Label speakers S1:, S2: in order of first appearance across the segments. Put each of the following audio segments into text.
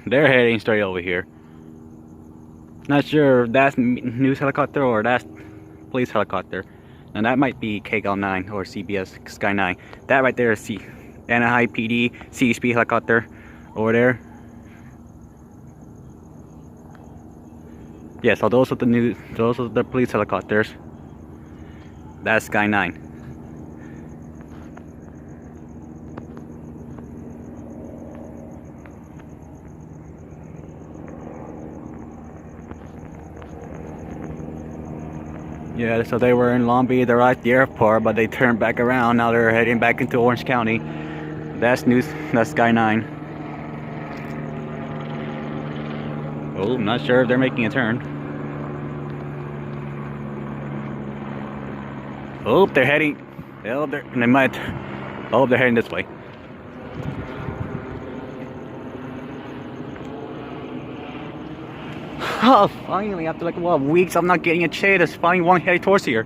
S1: they're heading straight over here. Not sure if that's news helicopter or that's police helicopter. And that might be KGL9 or CBS Sky 9. That right there is Anaheim PD CHP helicopter over there. Yeah, so those are the police helicopters. That's Sky 9. Yeah, so they were in Long Beach, they're at the airport, but they turned back around. Now they're heading back into Orange County. That's Sky 9. Oh, I'm not sure if they're making a turn. Oh, they're heading. Oh, they're heading this way. Oh, finally, after like what, weeks, I'm not getting a chase. There's finally one heading towards here.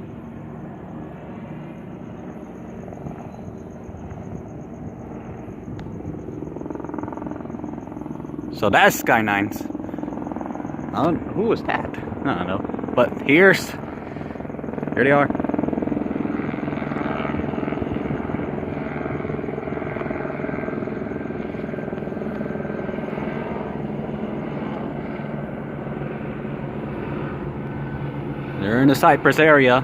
S1: So that's Sky 9's. Who was that? I don't know. But here they are. They're in the Cypress area.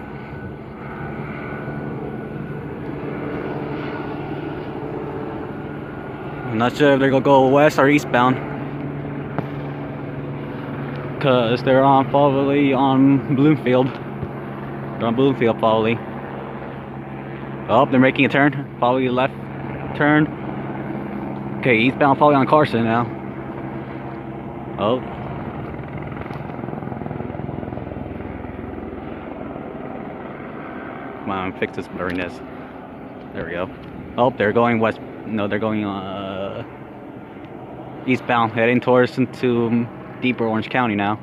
S1: I'm not sure if they're gonna go west or eastbound, cause they're probably on Bloomfield. They're on Bloomfield probably. Oh, they're making a turn. Probably left turn. Okay, eastbound probably on Carson now. Oh. Come on, fix this blurriness. There we go. Oh, they're going west. No, they're going eastbound, heading towards into deeper Orange County now.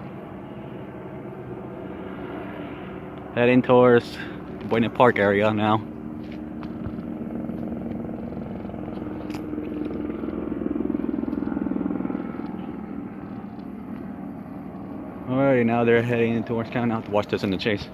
S1: Heading towards Buena Park area now. Alright, now they're heading into Orange County. Now to watch this in the chase.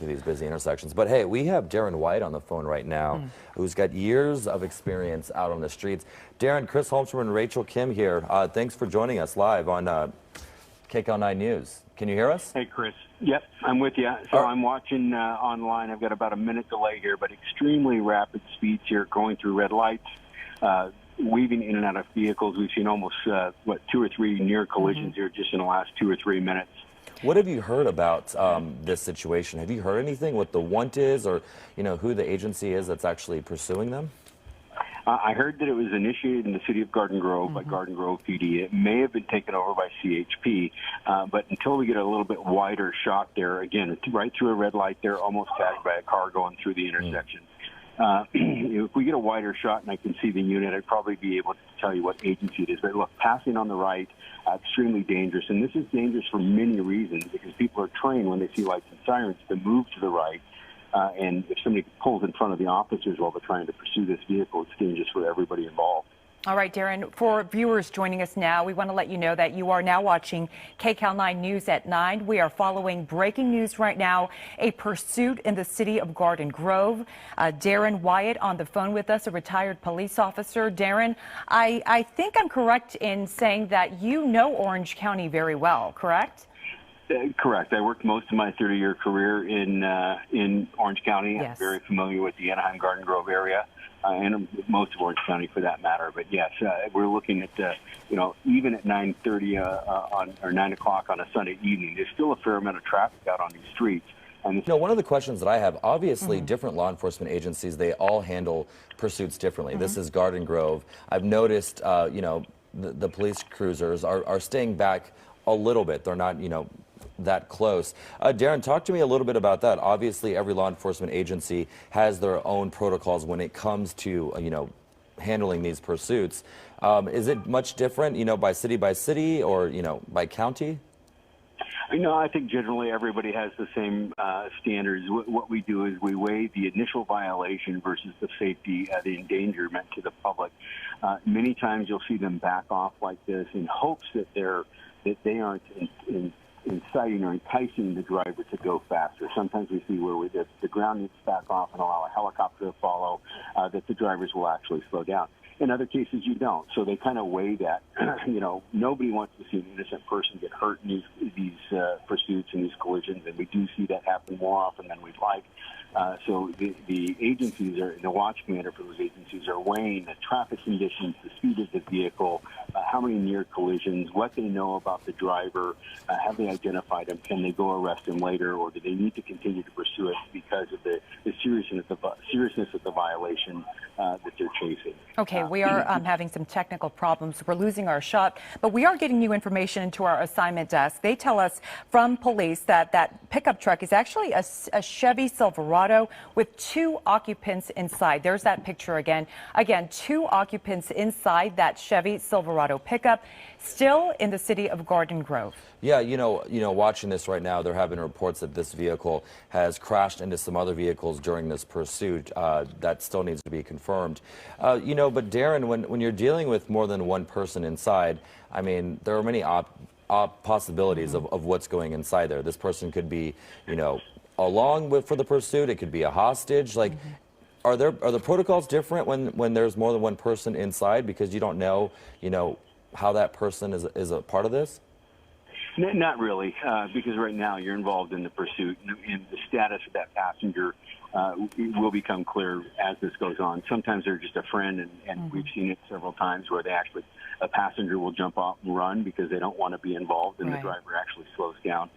S2: These busy intersections. But hey, we have Darren White on the phone right now, who's got years of experience out on the streets. Darren, Chris Holmstrom and Rachel Kim here. Thanks for joining us live on KCAL9 News. Can you hear us?
S3: Hey, Chris. Yep, I'm with you. So I'm watching online. I've got about a minute delay here, but extremely rapid speeds here going through red lights, weaving in and out of vehicles. We've seen almost, 2 or 3 near collisions here just in the last 2 or 3 minutes.
S2: What have you heard about this situation? Have you heard anything, what the want is, or who the agency is that's actually pursuing them?
S3: I heard that it was initiated in the city of Garden Grove by Garden Grove PD. It may have been taken over by CHP, but until we get a little bit wider shot there, again, it's right through a red light there, almost tagged by a car going through the intersection. If we get a wider shot and I can see the unit, I'd probably be able to tell you what agency it is. But look, passing on the right, extremely dangerous. And this is dangerous for many reasons, because people are trained when they see lights and sirens to move to the right. And if somebody pulls in front of the officers while they're trying to pursue this vehicle, it's dangerous for everybody involved.
S4: All right, Darren, for viewers joining us now, we want to let you know that you are now watching KCAL 9 News at 9. We are following breaking news right now, a pursuit in the city of Garden Grove. Darren Wyatt on the phone with us, a retired police officer. Darren, I think I'm correct in saying that you know Orange County very well, correct?
S3: Correct. I worked most of my 30-year career in Orange County.
S4: Yes.
S3: I'm very familiar with the Anaheim Garden Grove area. And most of Orange County for that matter. But yes, we're looking at, even at 9:30 or 9 o'clock on a Sunday evening, there's still a fair amount of traffic out on these streets. And
S2: one of the questions that I have, obviously different law enforcement agencies, they all handle pursuits differently. This is Garden Grove. I've noticed, the police cruisers are staying back a little bit. They're not, that close. Darren, talk to me a little bit about that. Obviously, every law enforcement agency has their own protocols when it comes to, handling these pursuits. Is it much different, by city, or, by county?
S3: I think generally everybody has the same standards. What we do is we weigh the initial violation versus the safety, the endangerment to the public. Many times you'll see them back off like this in hopes that they aren't inciting or enticing the driver to go faster. Sometimes we see where the ground needs to back off and allow a helicopter to follow, that the drivers will actually slow down. In other cases, you don't. So they kind of weigh that. Nobody wants to see an innocent person get hurt in these pursuits and these collisions, and we do see that happen more often than we'd like. So the agencies, the watch commander for those agencies, are weighing the traffic conditions, the speed of the vehicle, how many near collisions, what they know about the driver, have they identified him, can they go arrest him later, or do they need to continue to pursue it because of the seriousness of the violation that they're chasing.
S4: Okay, we are having some technical problems. We're losing our shot, but we are getting new information into our assignment desk. They tell us from police that that pickup truck is actually a Chevy Silverado with 2 occupants inside. There's that picture again. Again, 2 occupants inside that Chevy Silverado pickup, still in the city of Garden Grove.
S2: Yeah, watching this right now, there have been reports that this vehicle has crashed into some other vehicles during this pursuit. That still needs to be confirmed. But Darren, when you're dealing with more than one person inside, I mean, there are many possibilities of what's going inside there. This person could be, along for the pursuit. It could be a hostage. Like, are the protocols different when there's more than one person inside, because you don't know, how that person is a part of this?
S3: Not really, because right now you're involved in the pursuit, and the status of that passenger will become clear as this goes on. Sometimes they're just a friend, and we've seen it several times where a passenger will jump off and run because they don't want to be involved, and the driver actually slows down.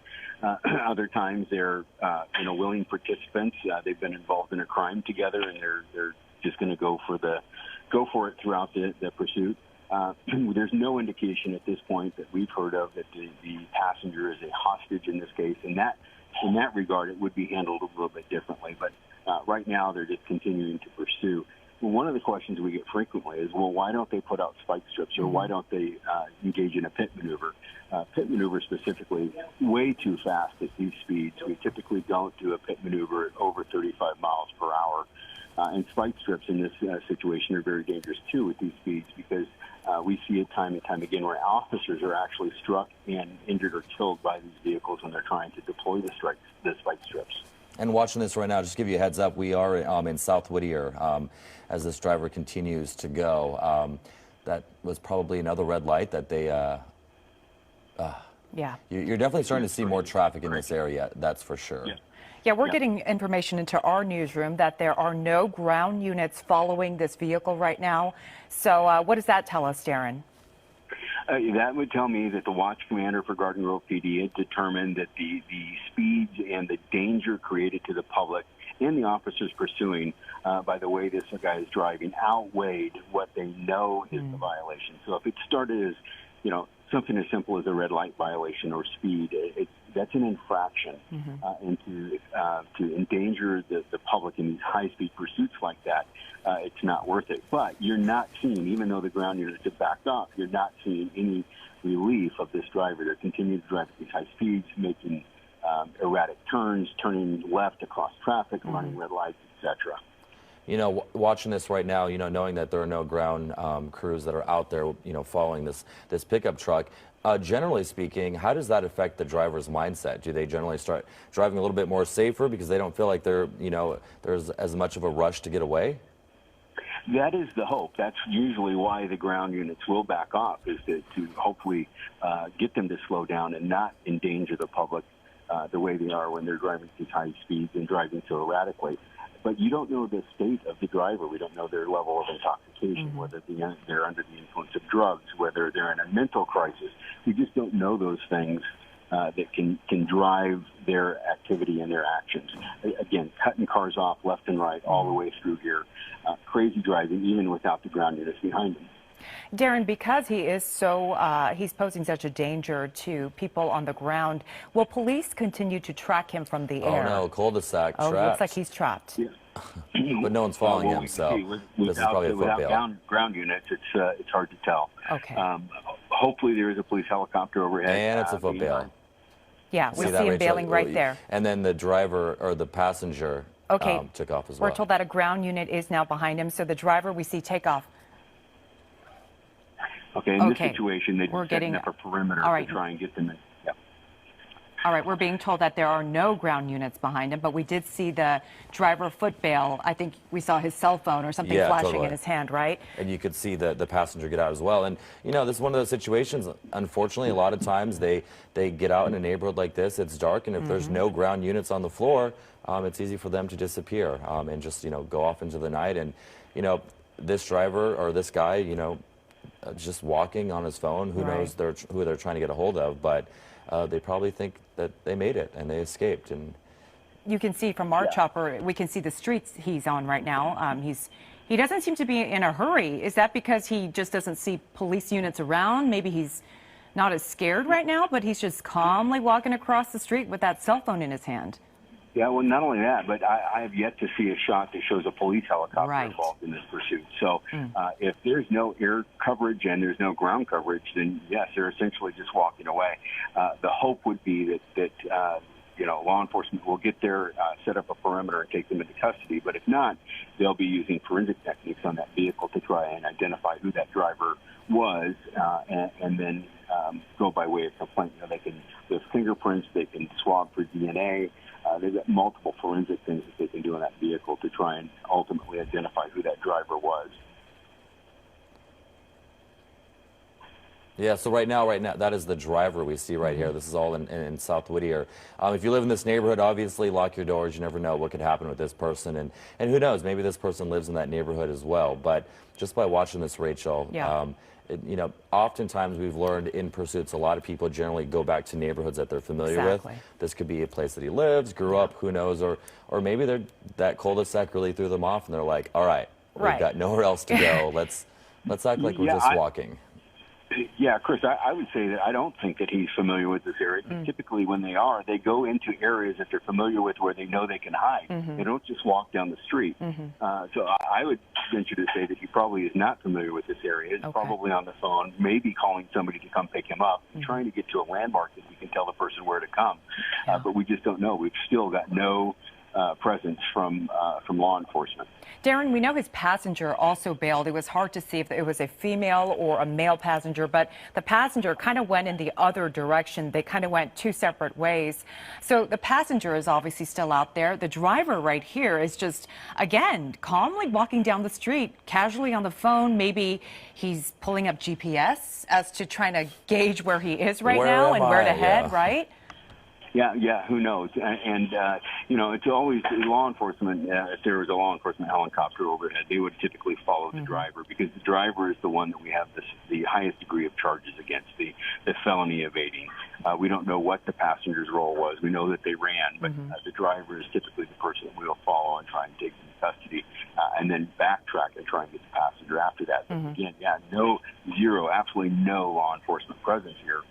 S3: Other times they're willing participants. They've been involved in a crime together, and they're just going to go for it throughout the pursuit. There's no indication at this point that we've heard of that the passenger is a hostage in this case. In that regard, it would be handled a little bit differently. But right now, they're just continuing to pursue. One of the questions we get frequently is, well, why don't they put out spike strips, or why don't they engage in a pit maneuver? Pit maneuver specifically, way too fast at these speeds. We typically don't do a pit maneuver at over 35 miles per hour. And spike strips in this situation are very dangerous, too, at these speeds, because we see it time and time again where officers are actually struck and injured or killed by these vehicles when they're trying to deploy the spike strips.
S2: And watching this right now, just to give you a heads up, we are in South Whittier as this driver continues to go. That was probably another red light that they...
S4: Yeah.
S2: You're definitely starting to see more traffic in this area, that's for sure.
S3: Yeah.
S4: Yeah, we're getting information into our newsroom that there are no ground units following this vehicle right now. So what does that tell us, Darren?
S3: That would tell me that the watch commander for Garden Grove PD had determined that the speeds and the danger created to the public and the officers pursuing by the way this guy is driving outweighed what they know is the violation. So if it started as, something as simple as a red light violation or speed, that's an infraction. And to endanger the public in these high-speed pursuits like that, it's not worth it. But you're not seeing, even though the ground units have backed off, you're not seeing any relief of this driver. They're continuing to drive at these high speeds, making erratic turns, turning left across traffic, running red lights, etc.
S2: Watching this right now, knowing that there are no ground crews that are out there, following this pickup truck, generally speaking, how does that affect the driver's mindset? Do they generally start driving a little bit more safer because they don't feel like there's as much of a rush to get away?
S3: That is the hope. That's usually why the ground units will back off, is to hopefully get them to slow down and not endanger the public the way they are when they're driving these high speeds and driving so erratically. But you don't know the state of the driver. We don't know their level of intoxication, whether they're under the influence of drugs, whether they're in a mental crisis. We just don't know those things that can drive their activity and their actions. Again, cutting cars off left and right all the way through here. Crazy driving, even without the ground units behind them.
S4: Darren, because he is he's posing such a danger to people on the ground, will police continue to track him from the air?
S2: Oh no, cul-de-sac trapped.
S4: Looks like he's trapped.
S3: Yeah.
S2: But no one's following him, so this is probably a foot bail.
S3: Ground units, it's hard to tell.
S4: Okay.
S3: Hopefully there is a police helicopter overhead.
S2: And it's a foot bail.
S4: Yeah, we see him bailing right there.
S2: And then the driver or the passenger took off as well.
S4: We're told that a ground unit is now behind him, so the driver we see take off.
S3: Okay, in this situation, they're setting up a perimeter
S4: to
S3: try and get them in. Yep.
S4: All right, we're being told that there are no ground units behind him, but we did see the driver foot bail. I think we saw his cell phone or something flashing in his hand, right?
S2: And you could see the passenger get out as well. And, this is one of those situations, unfortunately, a lot of times they get out in a neighborhood like this, it's dark, and if there's no ground units on the floor, it's easy for them to disappear and just, go off into the night. And, this driver or this guy, just walking on his phone, who knows who they're trying to get a hold of, but they probably think that they made it and they escaped. And
S4: you can see from our chopper, we can see the streets he's on right now. He doesn't seem to be in a hurry. Is that because he just doesn't see police units around? Maybe he's not as scared right now, but he's just calmly walking across the street with that cell phone in his hand.
S3: Yeah, well, not only that, but I have yet to see a shot that shows a police helicopter involved in this pursuit. So if there's no air coverage and there's no ground coverage, then yes, they're essentially just walking away. The hope would be that law enforcement will get there, set up a perimeter and take them into custody. But if not, they'll be using forensic techniques on that vehicle to try and identify who that driver was and then go by way of complaint. There's fingerprints, they can swab for DNA. They've got multiple forensic things that they can do in that vehicle to try and ultimately identify who that driver was.
S2: Yeah, so right now, that is the driver we see right here. This is all in South Whittier. If you live in this neighborhood, obviously lock your doors. You never know what could happen with this person. And who knows, maybe this person lives in that neighborhood as well. But just by watching this, Rachel, oftentimes we've learned in pursuits, a lot of people generally go back to neighborhoods that they're familiar with. This could be a place that he lives, grew up, who knows, or maybe that cul-de-sac really threw them off and they're like, all right, we've got nowhere else to go. Let's act like we're just walking.
S3: Yeah, Chris, I would say that I don't think that he's familiar with this area. Typically, when they go into areas that they're familiar with where they know they can hide. They don't just walk down the street. So I would venture to say that he probably is not familiar with this area. He's probably on the phone, maybe calling somebody to come pick him up, trying to get to a landmark that he can tell the person where to come. But we just don't know. We've still got no presence from law enforcement.
S4: Darren, we know his passenger also bailed. It was hard to see if it was a female or a male passenger, but the passenger kind of went in the other direction. They kind of went two separate ways. So the passenger is obviously still out there. The driver right here is just, again, calmly walking down the street, casually on the phone. Maybe he's pulling up GPS as to trying to gauge where he is right now and where to head, right?
S3: Yeah, who knows? And it's always law enforcement. If there was a law enforcement helicopter overhead, they would typically follow the driver, because the driver is the one that we have the highest degree of charges against, the felony evading. We don't know what the passenger's role was. We know that they ran, but the driver is typically the person that we will follow and try and take into custody, and then backtrack and try and get the passenger after that. But again, absolutely no law enforcement presence here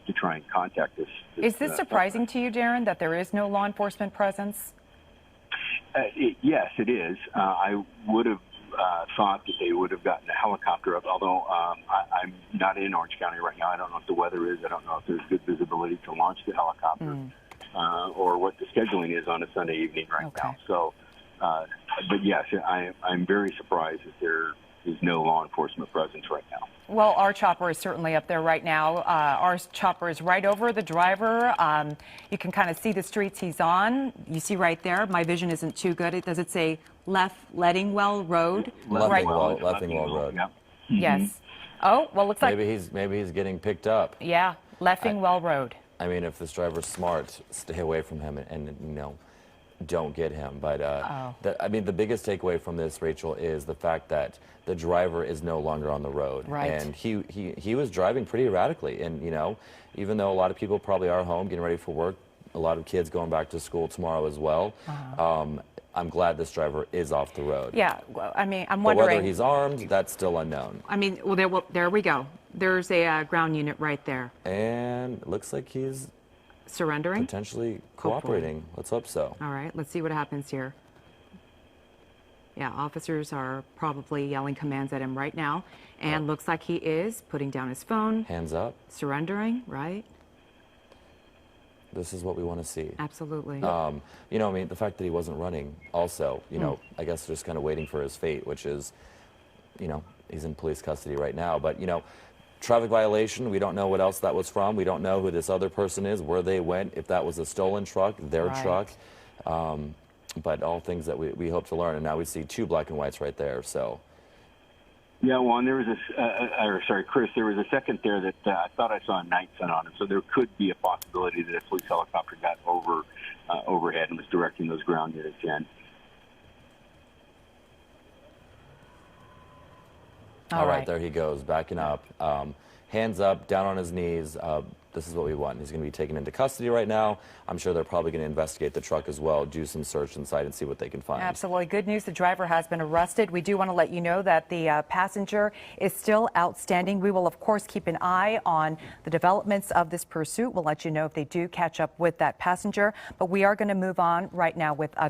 S3: to try and contact this.
S4: Is this surprising to you, Darren, that there is no law enforcement presence?
S3: Yes, it is. I would have thought that they would have gotten a helicopter up, although I'm not in Orange County right now. I don't know what the weather is. I don't know if there's good visibility to launch the helicopter or what the scheduling is on a Sunday evening right now. So, but yes, I'm very surprised that there is no law enforcement presence right now.
S4: Well, our chopper is certainly up there right now. Our chopper is right over the driver. You can kind of see the streets he's on. You see right there. My vision isn't too good. Does it say Lettingwell Road?
S2: Leffingwell Road.
S3: Yep.
S4: Yes. Oh, well, looks like
S2: maybe he's getting picked up.
S4: Yeah, Leffingwell Road.
S2: I mean, if this driver's smart, stay away from him and don't get him. But I mean, the biggest takeaway from this, Rachel, is the fact that the driver is no longer on the road.
S4: Right.
S2: And he was driving pretty erratically. And, even though a lot of people probably are home getting ready for work, a lot of kids going back to school tomorrow as well, I'm glad this driver is off the road.
S4: Yeah, well, I mean, I'm
S2: But
S4: wondering.
S2: whether he's armed, that's still unknown.
S4: I mean, well, there we go. There's a ground unit right there.
S2: And it looks like he's
S4: Surrendering?
S2: potentially cooperating. Let's hope so.
S4: All right, let's see what happens here. Yeah, officers are probably yelling commands at him right now. And looks like he is putting down his phone.
S2: Hands up.
S4: Surrendering, right?
S2: This is what we want to see.
S4: Absolutely.
S2: I mean, the fact that he wasn't running also, I guess just kind of waiting for his fate, which is, he's in police custody right now. But, traffic violation, we don't know what else that was from. We don't know who this other person is, where they went, if that was a stolen truck, their truck. But all things that we hope to learn. And now we see two black and whites right there, so.
S3: Yeah, well, and there was Chris, there was a second there that I thought I saw a night sun on it. So there could be a possibility that a police helicopter got overhead and was directing those ground units in.
S2: All right, there he goes, backing up. Hands up, down on his knees. This is what we want. He's going to be taken into custody right now. I'm sure they're probably going to investigate the truck as well, do some search inside and see what they can find.
S4: Absolutely. Good news. The driver has been arrested. We do want to let you know that the passenger is still outstanding. We will, of course, keep an eye on the developments of this pursuit. We'll let you know if they do catch up with that passenger. But we are going to move on right now with